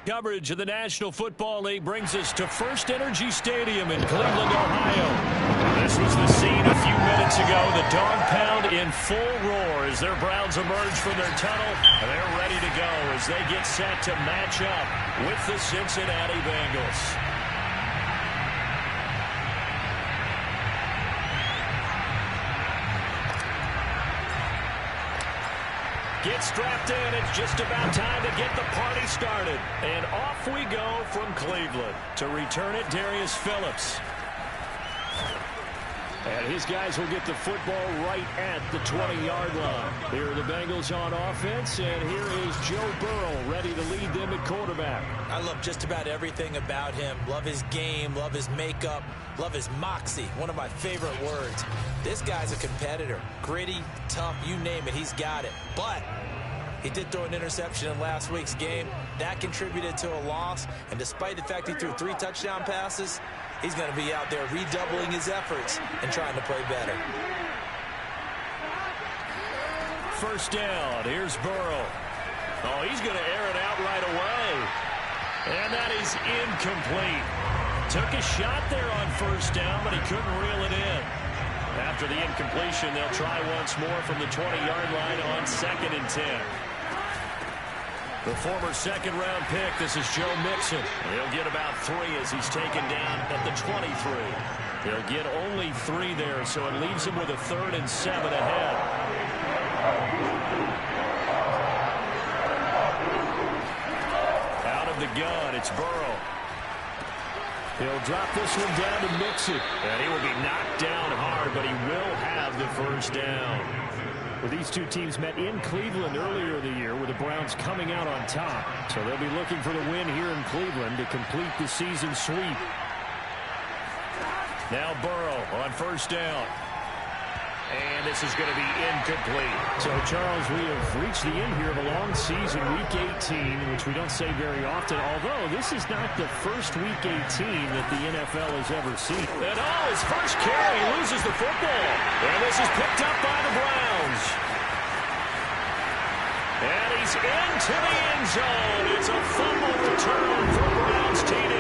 Coverage of the National Football League brings us to First Energy Stadium in Cleveland, Ohio. This was the scene a few minutes ago. The dog pound in full roar as their Browns emerge from their tunnel. They're ready to go as they get set to match up with the Cincinnati Bengals. Get strapped in. It's just about time to get the party started. And off we go from Cleveland. To return it, Darius Phillips. And his guys will get the football right at the 20-yard line. Here are the Bengals on offense, and here is Joe Burrow ready to lead them at quarterback. I love just about everything about him. Love his game, love his makeup, love his moxie, one of my favorite words. This guy's a competitor. Gritty, tough, you name it, he's got it. But he did throw an interception in last week's game. That contributed to a loss, and despite the fact he threw 3 touchdown passes, he's going to be out there redoubling his efforts and trying to play better. First down. Here's Burrow. Oh, he's going to air it out right away. And that is incomplete. Took a shot there on first down, but he couldn't reel it in. After the incompletion, they'll try once more from the 20-yard line on 2nd and 10. The former second-round pick, this is Joe Mixon. He'll get about 3 as he's taken down at the 23. He'll get only 3 there, so it leaves him with a 3rd and 7 ahead. Out of the gun, it's Burrow. He'll drop this one down to Mixon. And he will be knocked down hard, but he will have the first down. Well, these two teams met in Cleveland earlier in the year with the Browns coming out on top. So they'll be looking for the win here in Cleveland to complete the season sweep. Now Burrow on first down. And this is going to be incomplete. So, Charles, we have reached the end here of a long season, Week 18, which we don't say very often, although this is not the first Week 18 that the NFL has ever seen. And, his first carry loses the football. And this is picked up by the Browns. And he's into the end zone. It's a fumble return for Browns TD.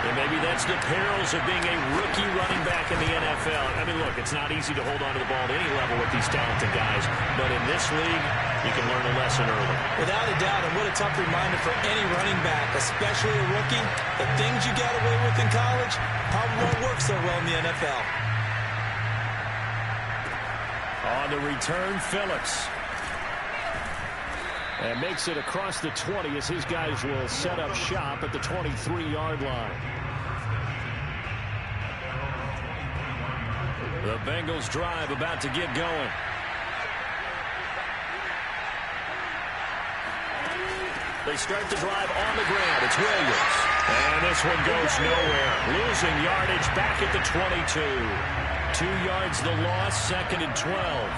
And maybe that's the perils of being a rookie running back in the NFL. I mean, look, it's not easy to hold on to the ball at any level with these talented guys. But in this league, you can learn a lesson early. Without a doubt, and what a tough reminder for any running back, especially a rookie. The things you got away with in college probably won't work so well in the NFL. On the return, Phillips. And makes it across the 20 as his guys will set up shop at the 23-yard line. The Bengals drive about to get going. They start the drive on the ground. It's Williams. And this one goes nowhere. Losing yardage back at the 22. 2 yards the loss, 2nd and 12.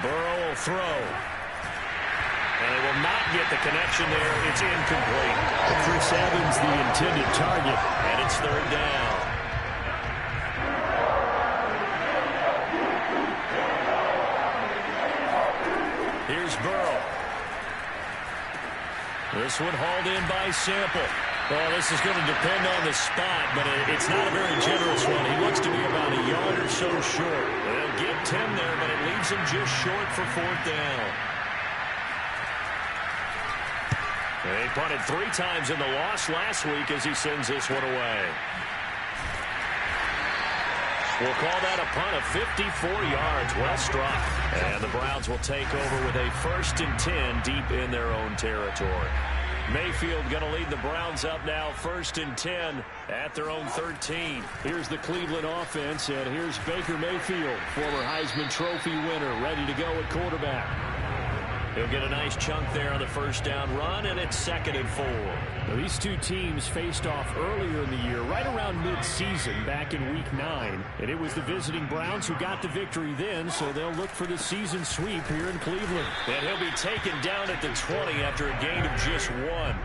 Burrow will throw. And they will not get the connection there. It's incomplete. Chris Evans, the intended target. And it's 3rd down. Here's Burrow. This one hauled in by Sample. Well, this is going to depend on the spot, but it's not a very generous one. He looks to be about a yard or so short. They'll get 10 there, but it leaves him just short for 4th down. They punted 3 times in the loss last week as he sends this one away. We'll call that a punt of 54 yards. Well struck. And the Browns will take over with a 1st and 10 deep in their own territory. Mayfield going to lead the Browns up now, 1st and 10 at their own 13. Here's the Cleveland offense, and here's Baker Mayfield, former Heisman Trophy winner, ready to go at quarterback. He'll get a nice chunk there on the first down run, and it's 2nd and 4. Now, these two teams faced off earlier in the year, right around mid-season, back in Week 9. And it was the visiting Browns who got the victory then, so they'll look for the season sweep here in Cleveland. And he'll be taken down at the 20 after a gain of just 1.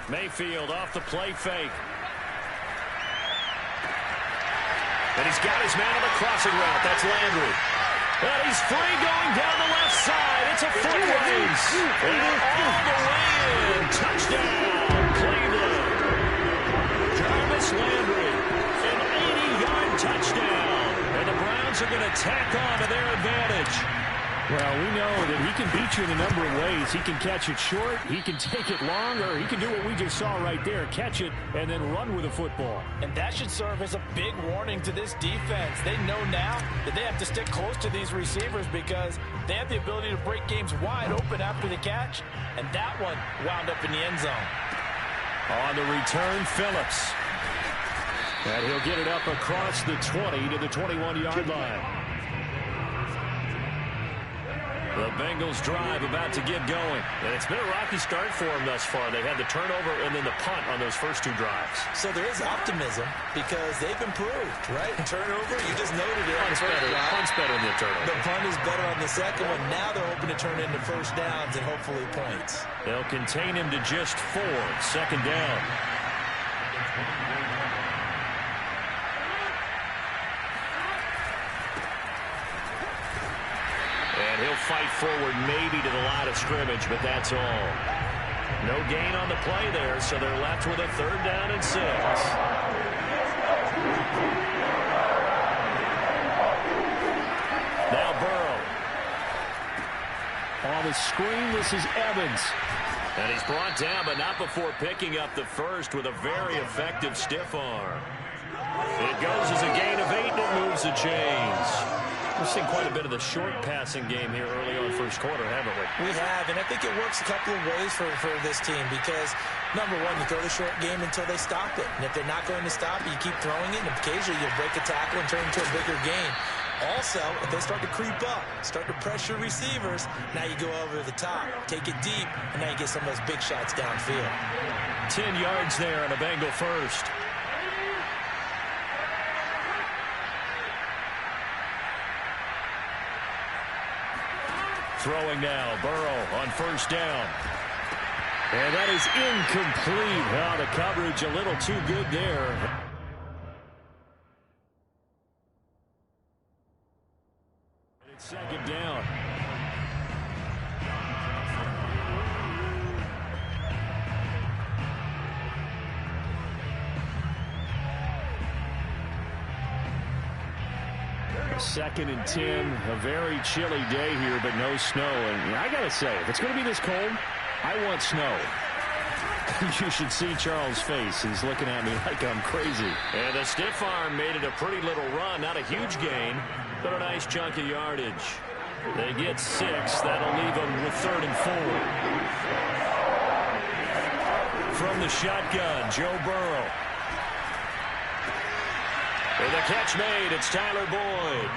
Mayfield off the play fake. And he's got his man on the crossing route. That's Landry. And he's free going down the left side. It's a foot race. And all the way in. Touchdown, Cleveland. Jarvis Landry, an 80-yard touchdown. And the Browns are going to tack on to their advantage. Well, we know that he can beat you in a number of ways. He can catch it short, he can take it long, or he can do what we just saw right there, catch it and then run with the football. And that should serve as a big warning to this defense. They know now that they have to stick close to these receivers because they have the ability to break games wide open after the catch, and that one wound up in the end zone. On the return, Phillips. And he'll get it up across the 20 to the 21-yard line. The Bengals drive about to get going. And it's been a rocky start for them thus far. They had the turnover and then the punt on those first two drives. So there is optimism because they've improved, right? Turnover, you just noted it. Punt's better than the turnover. The punt is better on the second one. Now they're hoping to turn into first downs and hopefully points. They'll contain him to just 4. Second down. And he'll fight forward maybe to the line of scrimmage, but that's all. No gain on the play there, so they're left with a 3rd down and 6. Now Burrow. On the screen, this is Evans. And he's brought down, but not before picking up the first with a very effective stiff arm. It goes as a gain of 8, and it moves the chains. We've seen quite a bit of the short passing game here early on first quarter, haven't we? We have, and I think it works a couple of ways for this team because, number one, you throw the short game until they stop it. And if they're not going to stop it, you keep throwing it, and occasionally you'll break a tackle and turn it into a bigger gain. Also, if they start to creep up, start to pressure receivers, now you go over the top, take it deep, and now you get some of those big shots downfield. 10 yards there on a Bengal first. Throwing now, Burrow on first down. And that is incomplete. Oh, the coverage a little too good there. It's second down. Second and 10, a very chilly day here, but no snow. And I got to say, if it's going to be this cold, I want snow. You should see Charles' face. He's looking at me like I'm crazy. And the stiff arm made it a pretty little run. Not a huge gain, but a nice chunk of yardage. They get 6. That'll leave them with 3rd and 4. From the shotgun, Joe Burrow. And the catch made, it's Tyler Boyd.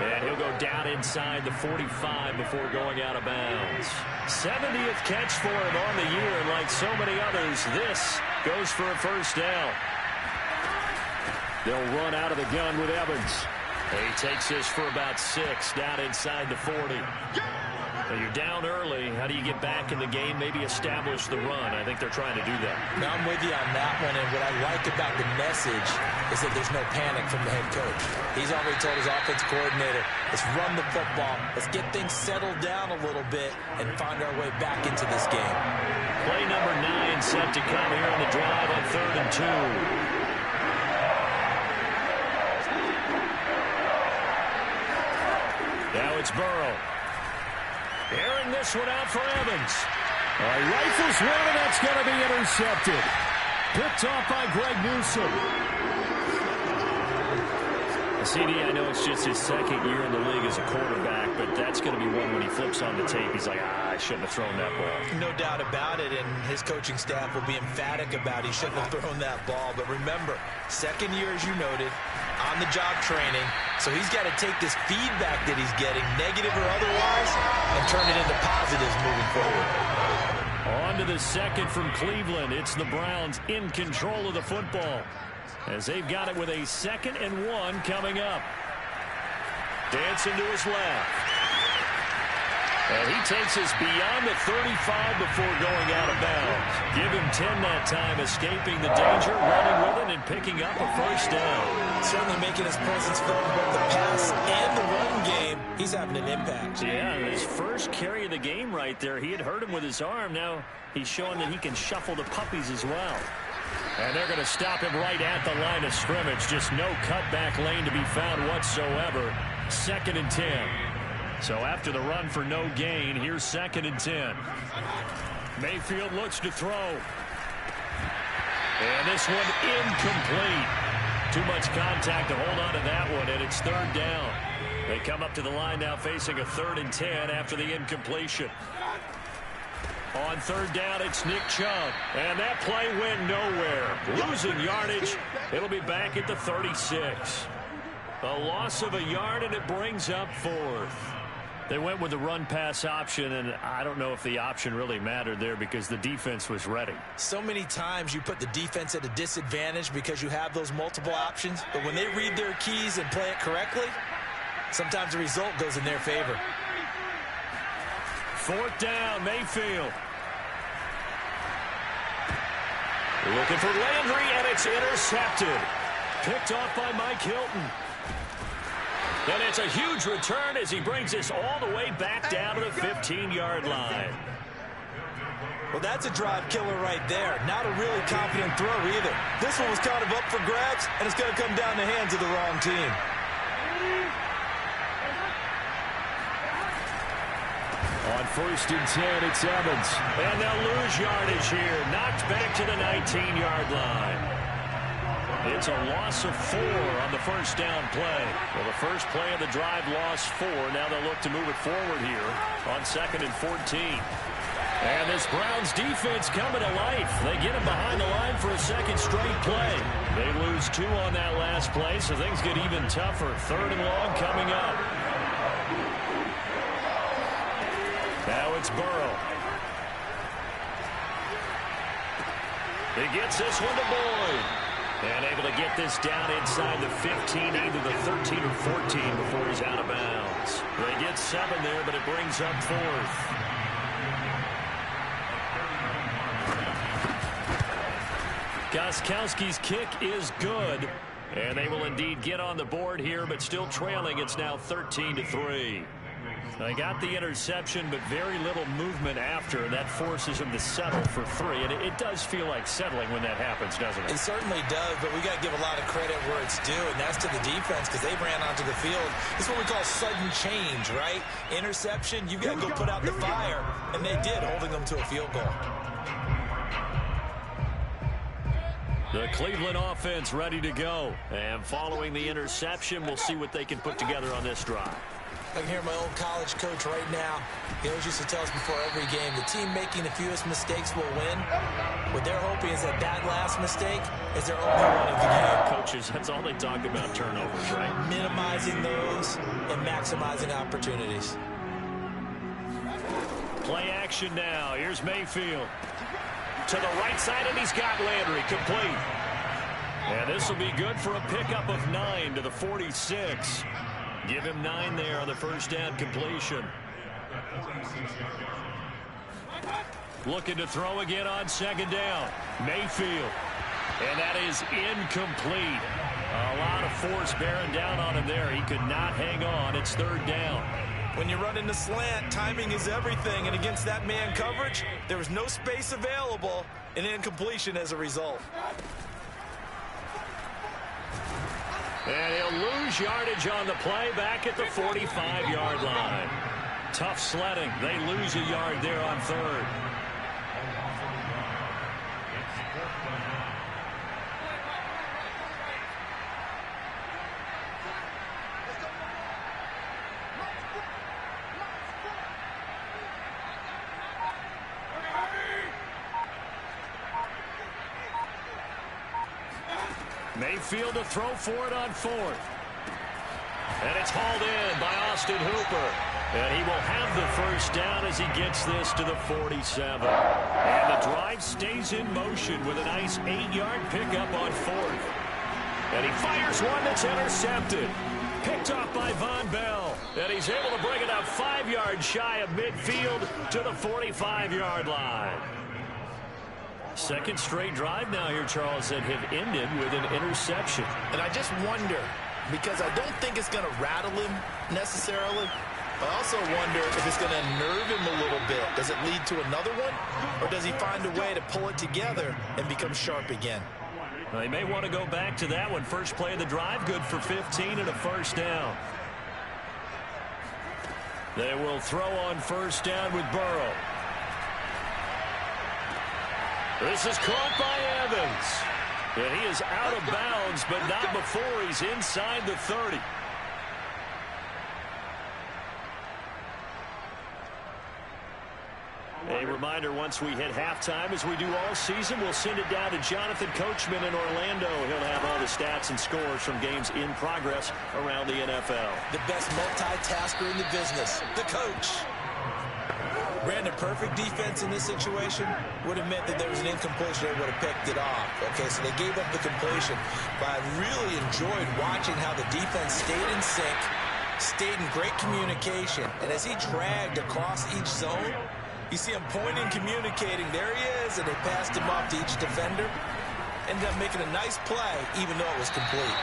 And he'll go down inside the 45 before going out of bounds. 70th catch for him on the year, and like so many others, this goes for a first down. They'll run out of the gun with Evans. He takes this for about 6, down inside the 40. Well, you're down early. How do you get back in the game? Maybe establish the run. I think they're trying to do that. Now, I'm with you on that one, and what I like about the message is that there's no panic from the head coach. He's already told his offensive coordinator, let's run the football, let's get things settled down a little bit and find our way back into this game. Play number 9 set to come here on the drive on 3rd and 2. Now it's Burrow. Airing this one out for Evans. Rifles one, and that's going to be intercepted. Picked off by Greg Newsome. CD, I know it's just his 2nd year in the league as a quarterback, but that's going to be one when he flips on the tape. He's like, I shouldn't have thrown that ball. No doubt about it, and his coaching staff will be emphatic about he shouldn't have thrown that ball. But remember, 2nd year, as you noted, on-the-job training. So he's got to take this feedback that he's getting, negative or otherwise, and turn it into positives moving forward. On to the second from Cleveland. It's the Browns in control of the football as they've got it with a 2nd and 1 coming up. Dancing to his left. And he takes us beyond the 35 before going out of bounds. Give him 10 that time, escaping the danger, running with it, and picking up a first down. Certainly making his presence felt in both the pass and the run game. He's having an impact. Yeah, his first carry of the game right there. He had hurt him with his arm. Now he's showing that he can shuffle the puppies as well. And they're going to stop him right at the line of scrimmage. Just no cutback lane to be found whatsoever. 2nd and 10. So after the run for no gain, here's 2nd and 10. Mayfield looks to throw. And this one incomplete. Too much contact to hold on to that one, and it's 3rd down. They come up to the line now facing a 3rd and 10 after the incompletion. On 3rd down, it's Nick Chubb. And that play went nowhere. Losing yardage. It'll be back at the 36. A loss of a yard, and it brings up 4th. They went with the run-pass option, and I don't know if the option really mattered there because the defense was ready. So many times you put the defense at a disadvantage because you have those multiple options, but when they read their keys and play it correctly, sometimes the result goes in their favor. 4th down, Mayfield. Looking for Landry, and it's intercepted. Picked off by Mike Hilton. And it's a huge return as he brings us all the way back down to the 15-yard line. Well, that's a drive killer right there. Not a really confident throw either. This one was kind of up for grabs, and it's going to come down the hands of the wrong team. On 1st and 10, it's Evans. And they'll lose yardage here. Knocked back to the 19-yard line. It's a loss of 4 on the first down play. Well, the first play of the drive lost 4. Now they'll look to move it forward here on 2nd and 14. And this Browns defense coming to life. They get him behind the line for a 2nd straight play. They lose 2 on that last play, so things get even tougher. 3rd and long coming up. Now it's Burrow. He gets this one to Boyd. And able to get this down inside the 15, either the 13 or 14 before he's out of bounds. They get 7 there, but it brings up 4th. Gostkowski's kick is good. And they will indeed get on the board here, but still trailing. It's now 13-3. They got the interception, but very little movement after, and that forces them to settle for 3. And it does feel like settling when that happens, doesn't it? It certainly does, but we got to give a lot of credit where it's due, and that's to the defense because they ran onto the field. This is what we call sudden change, right? Interception, you got to go put out the fire, and they did, holding them to a field goal. The Cleveland offense ready to go. And following the interception, we'll see what they can put together on this drive. I can hear my old college coach right now. He always used to tell us before every game, the team making the fewest mistakes will win. What they're hoping is that last mistake is their only one of the game. Coaches, that's all they talk about, turnovers, right? Minimizing those and maximizing opportunities. Play action now. Here's Mayfield. To the right side, and he's got Landry complete. And this will be good for a pickup of 9 to the 46. Give him 9 there on the first down completion. Looking to throw again on 2nd down. Mayfield. And that is incomplete. A lot of force bearing down on him there. He could not hang on. It's 3rd down. When you run in the slant, timing is everything. And against that man coverage, there was no space available. And incompletion as a result. And he'll lose yardage on the play back at the 45-yard line. Tough sledding. They lose a yard there on 3rd. Mayfield to throw for it on 4th. And it's hauled in by Austin Hooper. And he will have the first down as he gets this to the 47. And the drive stays in motion with a nice 8-yard pickup on 4th. And he fires one that's intercepted. Picked off by Von Bell. And he's able to bring it up 5 yards shy of midfield to the 45-yard line. Second straight drive now here, Charles, that have ended with an interception. And I just wonder, because I don't think it's going to rattle him necessarily. I also wonder if it's going to nerve him a little bit. Does it lead to another one? Or does he find a way to pull it together and become sharp again? Well, they may want to go back to that one. First play of the drive, good for 15 and a first down. They will throw on first down with Burrow. This is caught by Evans. And he is out of bounds, but not before he's inside the 30. A reminder, once we hit halftime, as we do all season, we'll send it down to Jonathan Coachman in Orlando. He'll have all the stats and scores from games in progress around the NFL. The best multitasker in the business, the coach. Ran a perfect defense in this situation. Would have meant that there was an incompletion. They would have picked it off. Okay, so they gave up the completion. But I really enjoyed watching how the defense stayed in sync, stayed in great communication. And as he dragged across each zone, you see him pointing, communicating. There he is, and they passed him off to each defender. Ended up making a nice play, even though it was complete.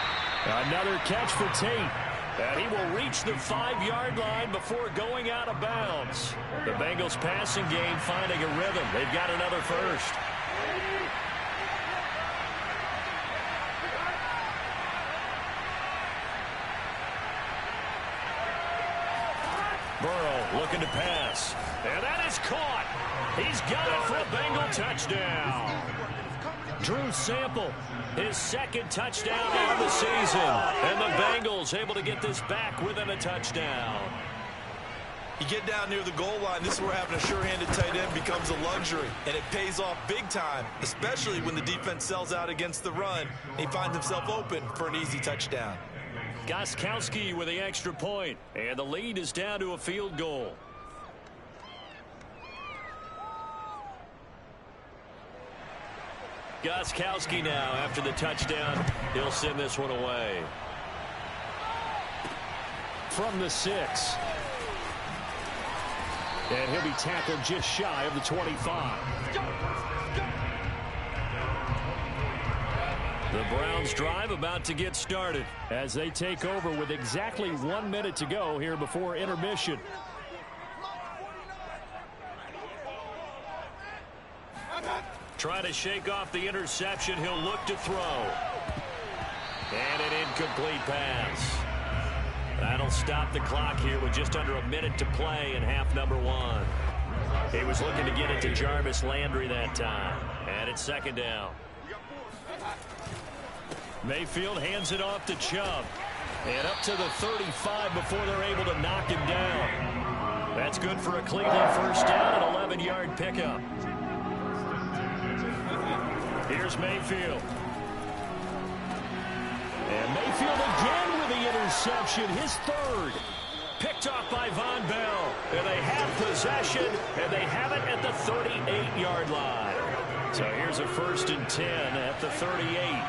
Another catch for Tate. And he will reach the 5-yard line before going out of bounds. The Bengals passing game finding a rhythm. They've got another first. Burrow looking to pass. And that is caught. He's got it for a Bengal touchdown. Drew Sample, his second touchdown of the season. And the Bengals able to get this back within a touchdown. You get down near the goal line, this is where having a sure-handed tight end becomes a luxury. And it pays off big time, especially when the defense sells out against the run. And he finds himself open for an easy touchdown. Gostkowski with the extra point. And the lead is down to a field goal. Gostkowski now after the touchdown. He'll send this one away. From the 6. And he'll be tackled just shy of the 25. The Browns drive about to get started as they take over with exactly 1 minute to go here before intermission. Trying to shake off the interception. He'll look to throw. And an incomplete pass. That'll stop the clock here with just under a minute to play in half number 1. He was looking to get it to Jarvis Landry that time. And it's second down. Mayfield hands it off to Chubb. And up to the 35 before they're able to knock him down. That's good for a Cleveland first down, an 11-yard pickup. Here's Mayfield. And Mayfield again with the interception, his third. Picked off by Von Bell. And they have possession, and they have it at the 38-yard line. So here's a 1st and 10 at the 38.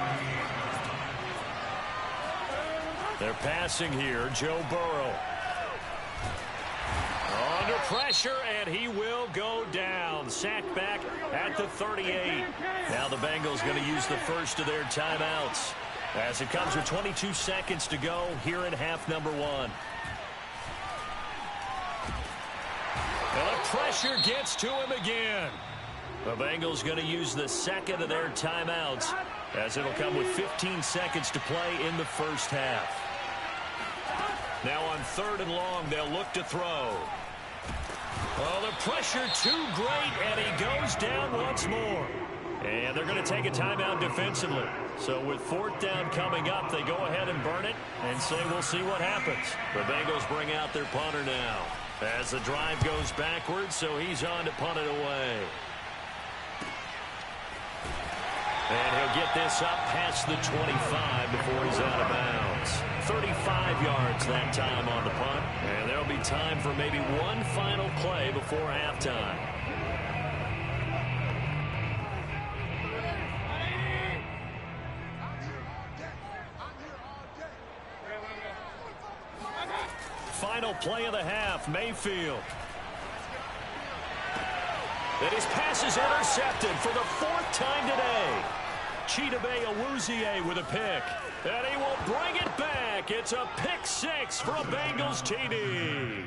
They're passing here, Joe Burrow. Under pressure, and he will go down. Sacked back at the 38. Now the Bengals going to use the first of their timeouts as it comes with 22 seconds to go here in half number 1. And the pressure gets to him again. The Bengals going to use the second of their timeouts as it'll come with 15 seconds to play in the first half. Now on 3rd and long, they'll look to throw. Oh, the pressure too great, and he goes down once more. And they're going to take a timeout defensively. So with 4th down coming up, they go ahead and burn it and say we'll see what happens. The Bengals bring out their punter now as the drive goes backwards, so he's on to punt it away. And he'll get this up past the 25 before he's out of bounds. 35 yards that time on the punt. And there'll be time for maybe one final play before halftime. final play of the half. Mayfield. And his pass is intercepted for the 4th time today. Chidobe Awuzie with a pick. And he will bring it back. It's a pick 6 for a Bengals TD.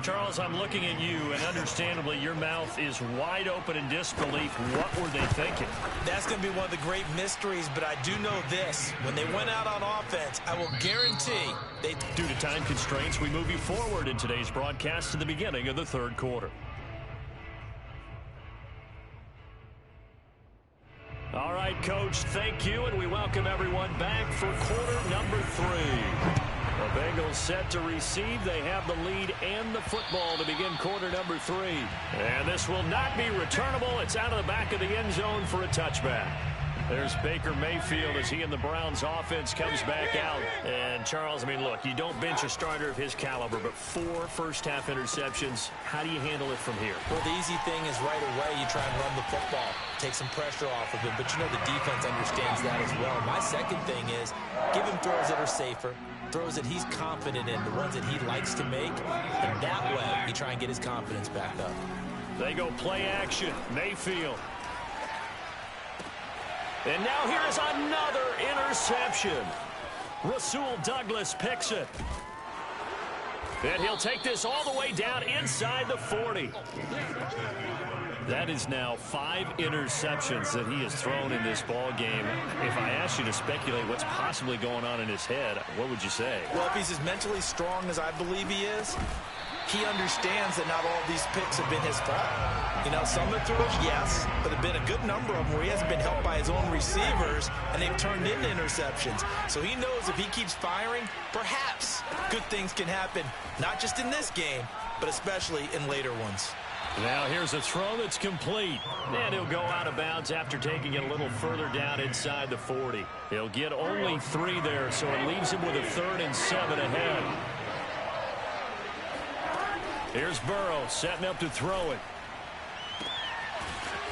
Charles, I'm looking at you, and understandably, your mouth is wide open in disbelief. What were they thinking? That's going to be one of the great mysteries, but I do know this. When they went out on offense, I will guarantee they... Due to time constraints, we move you forward in today's broadcast to the beginning of the 3rd quarter. All right, Coach, thank you, and we welcome everyone back for quarter number 3. The Bengals set to receive. They have the lead and the football to begin quarter number 3. And this will not be returnable. It's out of the back of the end zone for a touchback. There's Baker Mayfield as he and the Browns offense comes back out. And, Charles, I mean, look, you don't bench a starter of his caliber, but 4 first-half interceptions. How do you handle it from here? Well, the easy thing is right away you try and run the football, take some pressure off of him. But, you know, the defense understands that as well. My second thing is give him throws that are safer, throws that he's confident in, the ones that he likes to make. And that way you try and get his confidence back up. They go play action. Mayfield. And now here's another interception. Rasul Douglas picks it. And he'll take this all the way down inside the 40. That is now 5 interceptions that he has thrown in this ball game. If I asked you to speculate what's possibly going on in his head, what would you say? Well, if he's as mentally strong as I believe he is, he understands that not all of these picks have been his fault. You know, some of the throws, yes, but there have been a good number of them where he hasn't been helped by his own receivers, and they've turned into interceptions. So he knows if he keeps firing, perhaps good things can happen, not just in this game, but especially in later ones. Now here's a throw that's complete. And he'll go out of bounds after taking it a little further down inside the 40. He'll get only 3 there, so it leaves him with a 3rd and 7 ahead. Here's Burrow setting up to throw it.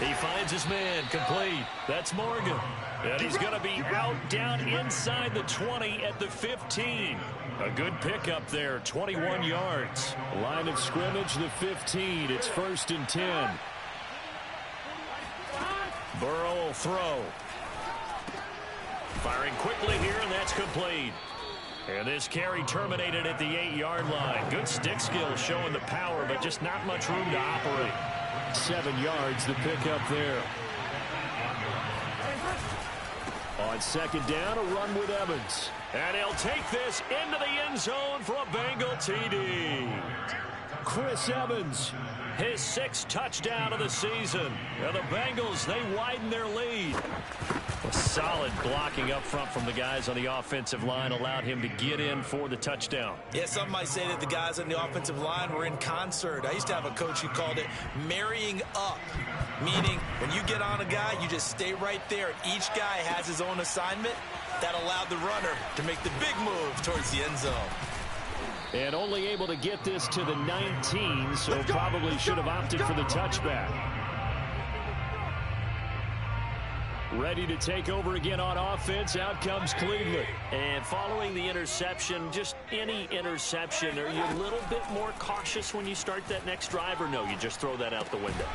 He finds his man, complete. That's Morgan. And he's going to be out down inside the 20 at the 15. A good pickup there, 21 yards. Line of scrimmage, the 15. It's 1st and 10. Burrow will throw. Firing quickly here, and that's complete. And this carry terminated at the 8-yard line. Good stick skill showing the power, but just not much room to operate. 7 yards, the pickup there. On 2nd down, a run with Evans. And he'll take this into the end zone for a Bengal TD. Chris Evans. His 6th touchdown of the season. And the Bengals, they widen their lead. A solid blocking up front from the guys on the offensive line allowed him to get in for the touchdown. Yeah, some might say that the guys on the offensive line were in concert. I used to have a coach who called it marrying up, meaning when you get on a guy, you just stay right there. Each guy has his own assignment. That allowed the runner to make the big move towards the end zone. And only able to get this to the 19, so probably should have opted for the touchback. Ready to take over again on offense. Out comes Cleveland. And following the interception, just any interception, are you a little bit more cautious when you start that next drive, or no, you just throw that out the window?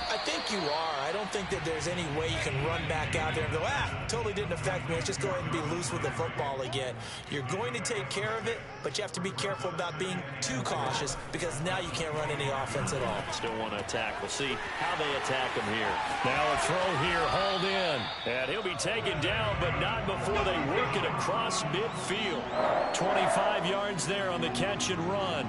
I think you are. I don't think that there's any way you can run back out there and go, totally didn't affect me. Let's just go ahead and be loose with the football again. You're going to take care of it, but you have to be careful about being too cautious because now you can't run any offense at all. Still want to attack. We'll see how they attack him here. Now a throw here, hauled in. And he'll be taken down, but not before they work it across midfield. 25 yards there on the catch and run.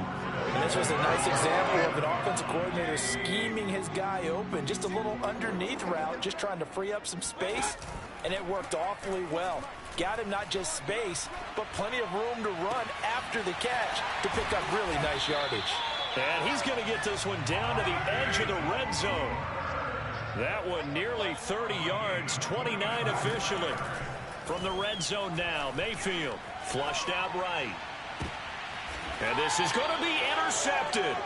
And this was a nice example of an offensive coordinator scheming his guy open. Just a little underneath route, just trying to free up some space, and it worked awfully well. Got him not just space, but plenty of room to run after the catch to pick up really nice yardage. And he's going to get this one down to the edge of the red zone. That one nearly 30 yards, 29 officially. From the red zone now, Mayfield flushed out right. And this is going to be intercepted.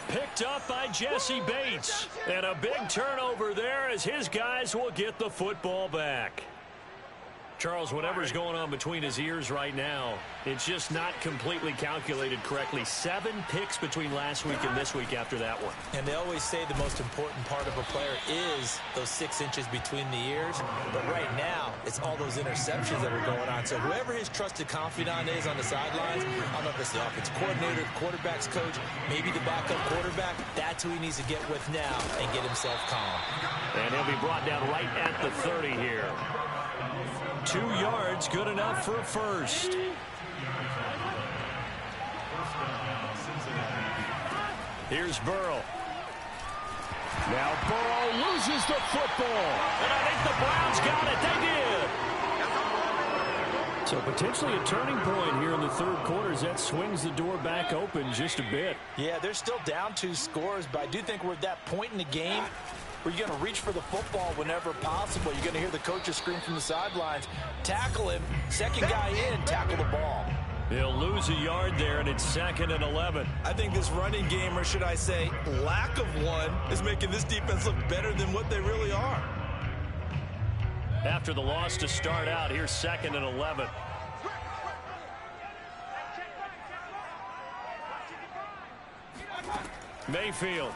Picked up by Jesse Bates. And a big turnover there as his guys will get the football back. Charles, whatever's going on between his ears right now, it's just not completely calculated correctly. 7 picks between last week and this week after that one. And they always say the most important part of a player is those 6 inches between the ears. But right now, it's all those interceptions that are going on. So whoever his trusted confidant is on the sidelines, I don't know if it's the offensive coordinator, the quarterback's coach, maybe the backup quarterback, that's who he needs to get with now and get himself calm. And he'll be brought down right at the 30 here. 2 yards, good enough for a first. Here's Burrow. Now Burrow loses the football. And I think the Browns got it. They did. So potentially a turning point here in the third quarter as that swings the door back open just a bit. Yeah, they're still down 2 scores, but I do think we're at that point in the game where you're going to reach for the football whenever possible. You're going to hear the coaches scream from the sidelines, tackle him, second guy in, tackle the ball. He'll lose a yard there, and it's 2nd and 11. I think this running game, or should I say lack of one, is making this defense look better than what they really are. After the loss to start out, here's 2nd and 11. Mayfield.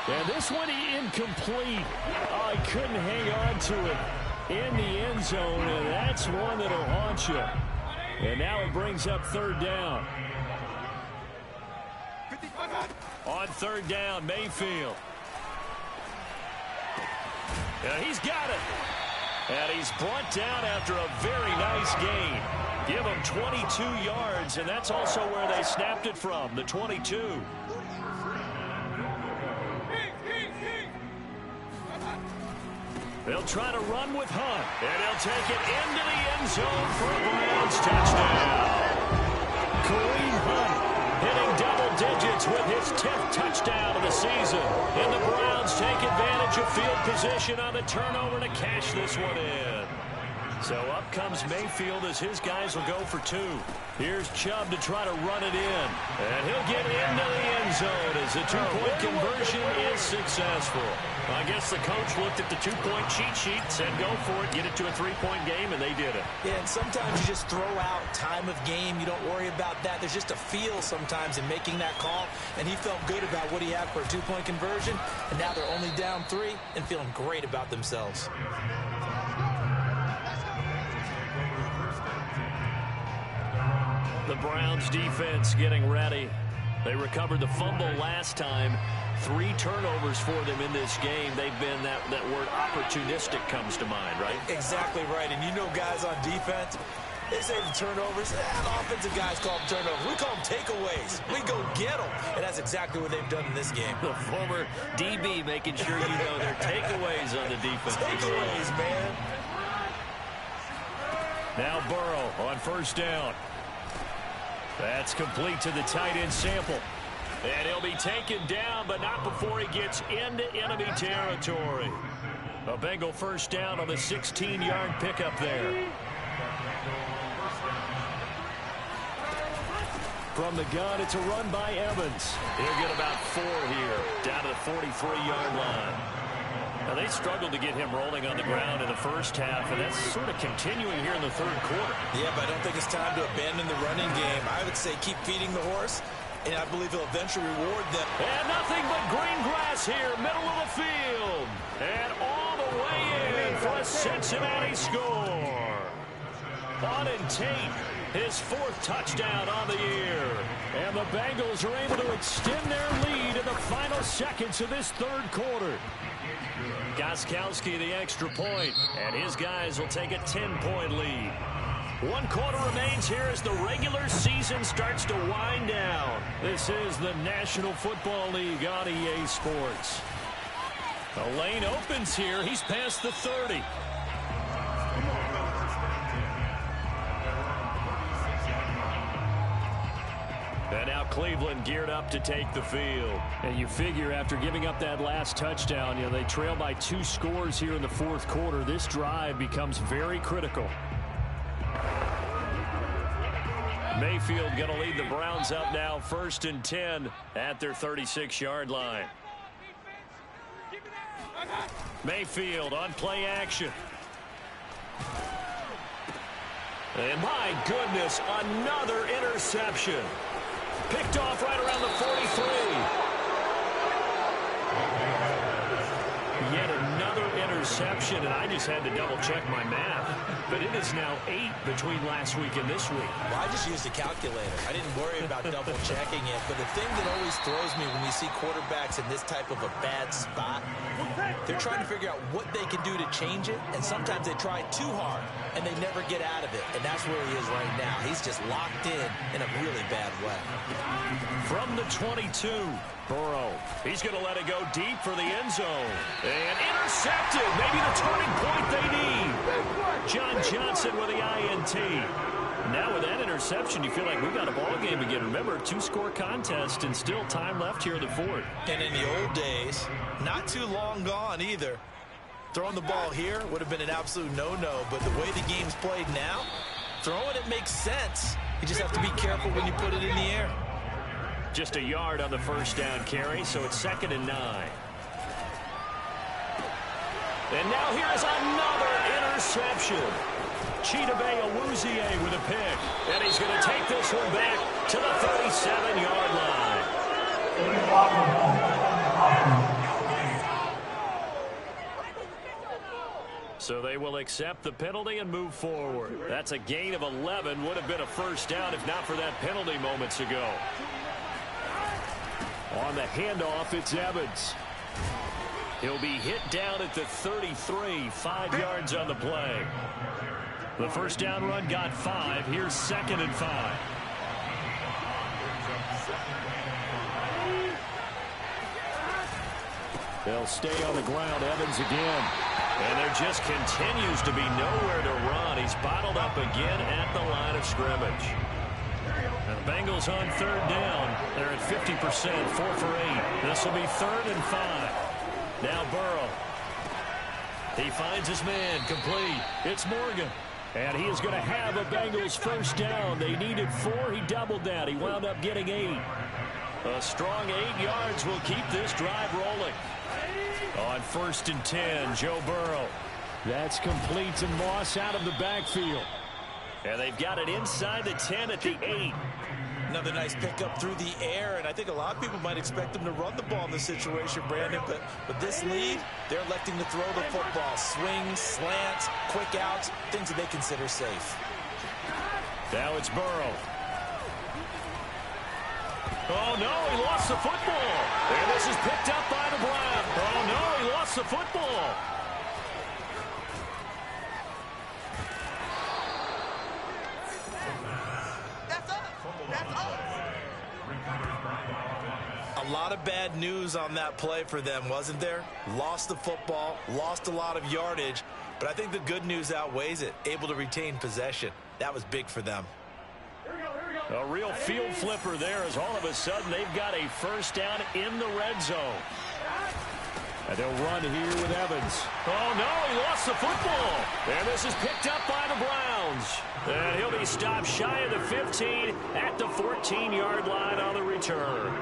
And this one incomplete. Oh, he couldn't hang on to it in the end zone, and that's one that'll haunt you. And now it brings up 3rd down. On 3rd down, Mayfield. And he's got it. And he's brought down after a very nice gain. Give him 22 yards, and that's also where they snapped it from, the 22. They'll try to run with Hunt, and he'll take it into the end zone for a Browns touchdown. Kareem Hunt hitting double digits with his 10th touchdown of the season. And the Browns take advantage of field position on the turnover to cash this one in. So up comes Mayfield as his guys will go for 2. Here's Chubb to try to run it in. And he'll get into the end zone as the 2-point conversion is successful. I guess the coach looked at the 2-point cheat sheet, said go for it, get it to a 3-point game, and they did it. Yeah, and sometimes you just throw out time of game. You don't worry about that. There's just a feel sometimes in making that call, and he felt good about what he had for a 2-point conversion, and now they're only down 3 and feeling great about themselves. The Browns defense getting ready. They recovered the fumble last time. 3 turnovers for them in this game. They've been, that word opportunistic comes to mind, right? Exactly right. And you know guys on defense, they say the turnovers, the offensive guys call them turnovers. We call them takeaways. We go get them. And that's exactly what they've done in this game. The former DB making sure you know they're takeaways on the defense. Takeaways, man. Now Burrow on 1st down. That's complete to the tight end Sample. And he'll be taken down, but not before he gets into enemy territory. A Bengal 1st down on the 16-yard pickup there. From the gun, it's a run by Evans. He'll get about 4 here, down to the 43-yard line. Now, they struggled to get him rolling on the ground in the first half, and that's sort of continuing here in the 3rd quarter. Yeah, but I don't think it's time to abandon the running game. I would say keep feeding the horse, and I believe he'll eventually reward them. And nothing but green grass here, middle of the field. And all the way in for a Cincinnati score. Auden Tate, his 4th touchdown on the year. And the Bengals are able to extend their lead in the final seconds of this 3rd quarter. Gostkowski the extra point, and his guys will take a 10-point lead. 1 quarter remains here as the regular season starts to wind down. This is the National Football League on EA Sports. The lane opens here. He's past the 30. And now Cleveland geared up to take the field. And you figure after giving up that last touchdown, you know, they trail by 2 scores here in the 4th quarter. This drive becomes very critical. Mayfield going to lead the Browns up now 1st and 10 at their 36-yard line. Mayfield on play action. And my goodness, another interception. Picked off right around the 43. Yet another interception, and I just had to double-check my math. But it is now 8 between last week and this week. Well, I just used a calculator. I didn't worry about double-checking it. But the thing that always throws me when you see quarterbacks in this type of a bad spot, they're trying to figure out what they can do to change it, and sometimes they try too hard, and they never get out of it. And that's where he is right now. He's just locked in a really bad way. From the 22, Burrow. He's going to let it go deep for the end zone. And intercepted. Maybe the turning point they need. John Johnson with the INT. Now with that interception, you feel like we've got a ball game again. Remember, 2-score contest and still time left here in the fourth. And in the old days, not too long gone either, throwing the ball here would have been an absolute no-no. But the way the game's played now, throwing it makes sense. You just have to be careful when you put it in the air. Just a yard on the first down carry, so it's 2nd and 9. And now here's another interception. Chidobe Awuzie with a pick. And he's going to take this one back to the 37-yard line. So they will accept the penalty and move forward. That's a gain of 11. Would have been a first down if not for that penalty moments ago. On the handoff, it's Evans. He'll be hit down at the 33, 5 yards on the play. The first down run got 5. Here's 2nd and 5. They'll stay on the ground. Evans again. And there just continues to be nowhere to run. He's bottled up again at the line of scrimmage. And the Bengals on 3rd down. They're at 50%, 4 for 8. This will be 3rd and 5. Now Burrow. He finds his man, complete. It's Morgan. And he is going to have a Bengals first down. They needed 4. He doubled that. He wound up getting 8. A strong 8 yards will keep this drive rolling. On 1st and 10, Joe Burrow. That's complete to Moss out of the backfield. And they've got it inside the 10 at the 8. Another nice pickup through the air, and I think a lot of people might expect them to run the ball in this situation, Brandon, but with this lead, they're electing to throw the football. Swings, slants, quick outs, things that they consider safe. Now it's Burrow. Oh, no, he lost the football. And this is picked up by the Browns. Oh, no, he lost the football. A lot of bad news on that play for them, wasn't there? Lost the football, lost a lot of yardage, but I think the good news outweighs it. Able to retain possession. That was big for them. A real field flipper there as all of a sudden they've got a first down in the red zone. And they'll run here with Evans. Oh, no, he lost the football. And this is picked up by the Browns. And he'll be stopped shy of the 15 at the 14-yard line on the return.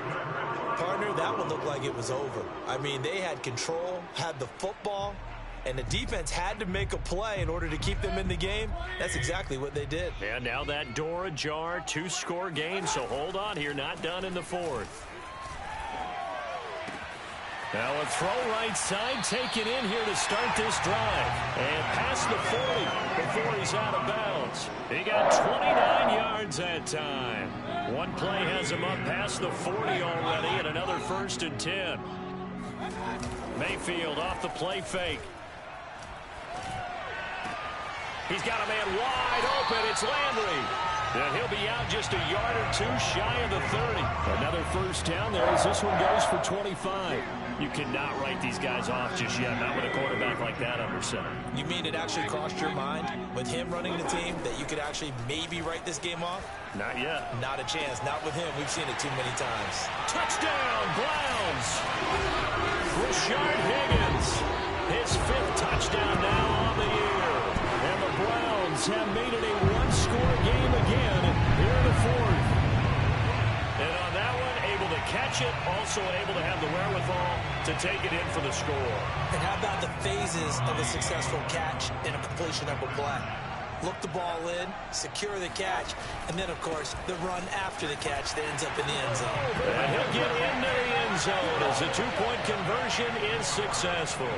Partner, that one looked like it was over. I mean, they had control, had the football, and the defense had to make a play in order to keep them in the game. That's exactly what they did. And now that door ajar, 2-score game, so hold on here, not done in the 4th. Now a throw right side taken in here to start this drive. And past the 40 before he's out of bounds. He got 29 yards that time. One play has him up past the 40 already and another 1st and 10. Mayfield off the play fake. He's got a man wide open. It's Landry. And he'll be out just a yard or 2 shy of the 30. Another first down there as this one goes for 25. You cannot write these guys off just yet, not with a quarterback like that under center. You mean it actually crossed your mind with him running the team that you could actually maybe write this game off? Not yet. Not a chance. Not with him. We've seen it too many times. Touchdown, Browns. Rashard Higgins. His 5th touchdown now on the year. And the Browns have made it a 1-score game again here in the 4th. And on that one, able to catch it, also able to have the wherewithal to take it in for the score. And how about the phases of a successful catch in a completion of a play? Look the ball in, secure the catch, and then, of course, the run after the catch that ends up in the end zone. And he'll get into the end zone as the two-point conversion is successful.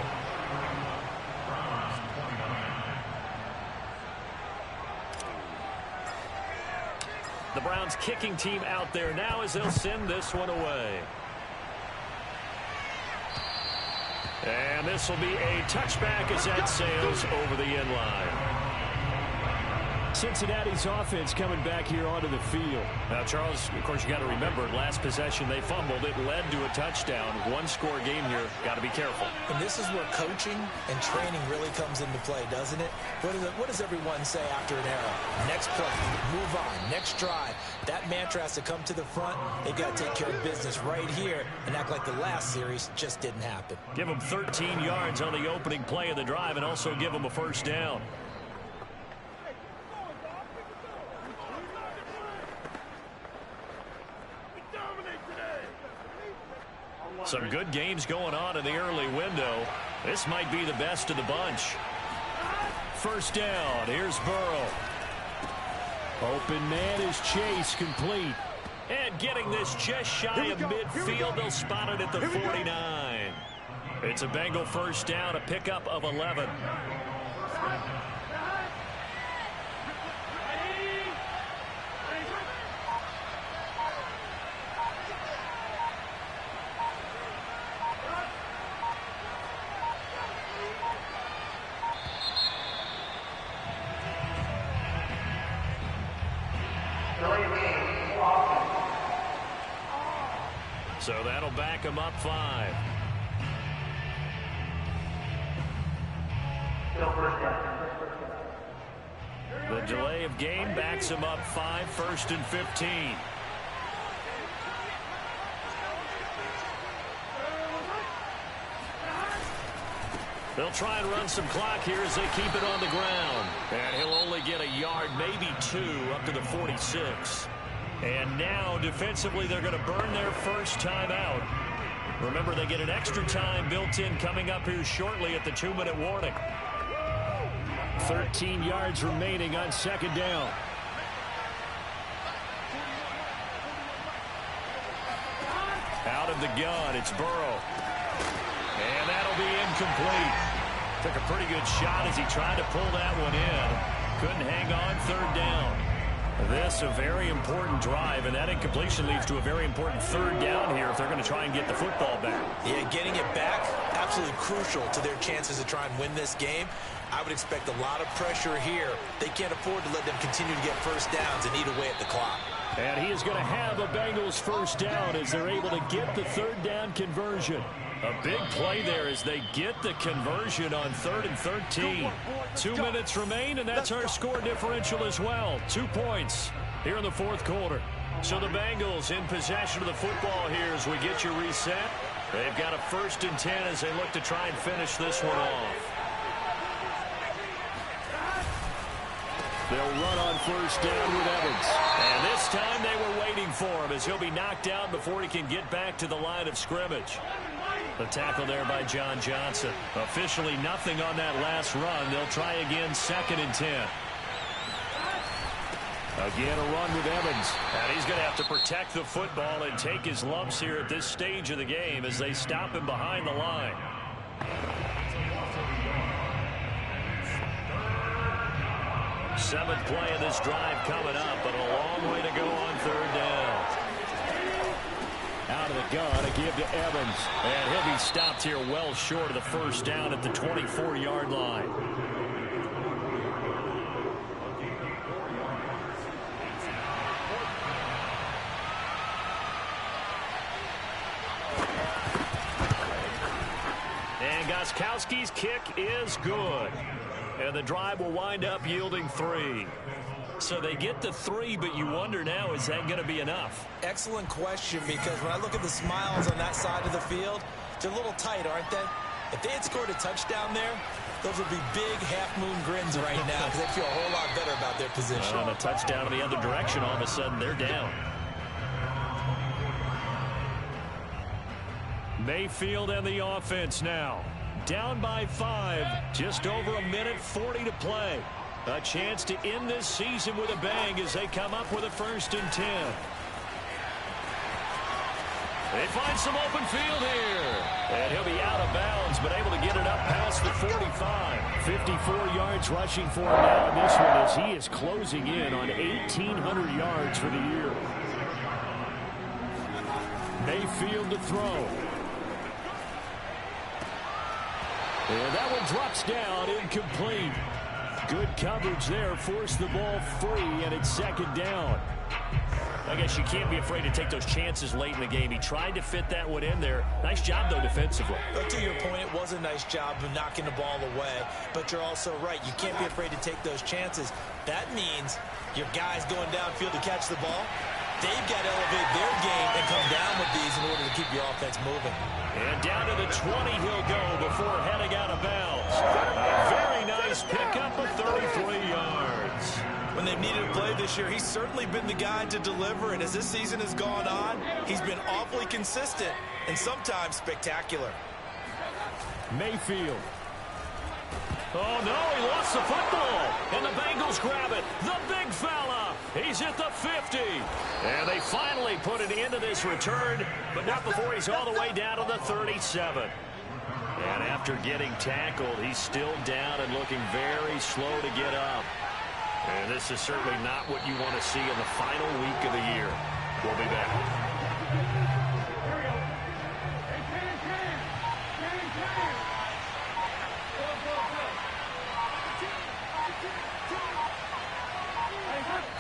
The Browns kicking team out there now as they'll send this one away. And this will be a touchback as that sails over the end line. Cincinnati's offense coming back here onto the field. Now, Charles, of course, you got to remember, last possession they fumbled. It led to a touchdown. One-score game here. Got to be careful. And this is where coaching and training really comes into play, doesn't it? What does everyone say after an error? Next play, move on, next drive. That mantra has to come to the front. They've got to take care of business right here and act like the last series just didn't happen. Give them 13 yards on the opening play of the drive and also give them a first down. Some good games going on in the early window. This might be the best of the bunch. First down. Here's Burrow. Open man is Chase, complete. And getting this just shy of midfield. They'll spot it at the 49. It's a Bengal first down, a pickup of 11. So that'll back him up 5. The delay of game backs him up 5, 1st and 15. They'll try and run some clock here as they keep it on the ground. And he'll only get a yard, maybe 2, up to the 46. And now, defensively, they're going to burn their first time out. Remember, they get an extra time built in coming up here shortly at the 2-minute warning. 13 yards remaining on second down. Out of the gun, it's Burrow. And that'll be incomplete. Took a pretty good shot as he tried to pull that one in. Couldn't hang on, 3rd down. This a very important drive, and that incompletion leads to a very important 3rd down here if they're going to try and get the football back. Yeah, getting it back, absolutely crucial to their chances to try and win this game. I would expect a lot of pressure here. They can't afford to let them continue to get first downs and eat away at the clock. And he is going to have a Bengals first down as they're able to get the 3rd down conversion. A big play there as they get the conversion on 3rd and 13. 2 minutes remain, and that's our score differential as well. 2 points here in the 4th quarter. So the Bengals in possession of the football here as we get you reset. They've got a 1st and 10 as they look to try and finish this one off. They'll run on first down with Evans. And this time they were waiting for him as he'll be knocked down before he can get back to the line of scrimmage. The tackle there by John Johnson. Officially nothing on that last run. They'll try again, 2nd and 10. Again, a run with Evans. And he's going to have to protect the football and take his lumps here at this stage of the game as they stop him behind the line. Seventh play of this drive coming up, but a long way to go on 3rd down. Out of the gun, a give to Evans. And he'll be stopped here well short of the first down at the 24-yard line. And Gostkowski's kick is good. And the drive will wind up yielding 3. So they get the 3, but you wonder now, is that going to be enough? Excellent question, because when I look at the smiles on that side of the field, they're a little tight, aren't they? If they had scored a touchdown there, those would be big half-moon grins right now because they feel a whole lot better about their position. On a touchdown in the other direction, all of a sudden they're down. Mayfield and the offense now. Down by 5. Just over a minute 40 to play. A chance to end this season with a bang as they come up with a 1st and 10. They find some open field here. And he'll be out of bounds, but able to get it up past the 45. 54 yards rushing for him now in this one as he is closing in on 1,800 yards for the year. Mayfield to throw. And that one drops down, incomplete. Good coverage there, forced the ball free, and it's 2nd down. I guess you can't be afraid to take those chances late in the game. He tried to fit that one in there. Nice job, though, defensively. But to your point, it was a nice job of knocking the ball away. But you're also right. You can't be afraid to take those chances. That means your guys going downfield to catch the ball, they've got to elevate their game and come down with these in order to keep your offense moving. And down to the 20 he'll go before heading out of bounds. A very nice pickup of 33 yards. When they've needed a play this year, he's certainly been the guy to deliver. And as this season has gone on, he's been awfully consistent and sometimes spectacular. Mayfield. Oh, no, he lost the football. And the Bengals grab it. The big fella. He's at the 50. And they finally put an end to this return, but not before he's all the way down to the 37. And after getting tackled, he's still down and looking very slow to get up. And this is certainly not what you want to see in the final week of the year. We'll be back.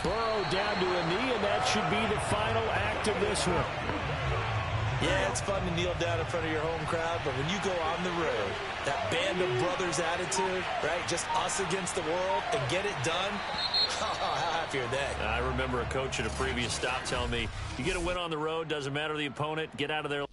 Burrow down to a knee, and that should be the final act of this one. Yeah, it's fun to kneel down in front of your home crowd, but when you go on the road, that band of brothers attitude, right, just us against the world, and get it done, how happy are they? I remember a coach at a previous stop telling me, you get a win on the road, doesn't matter the opponent, get out of there.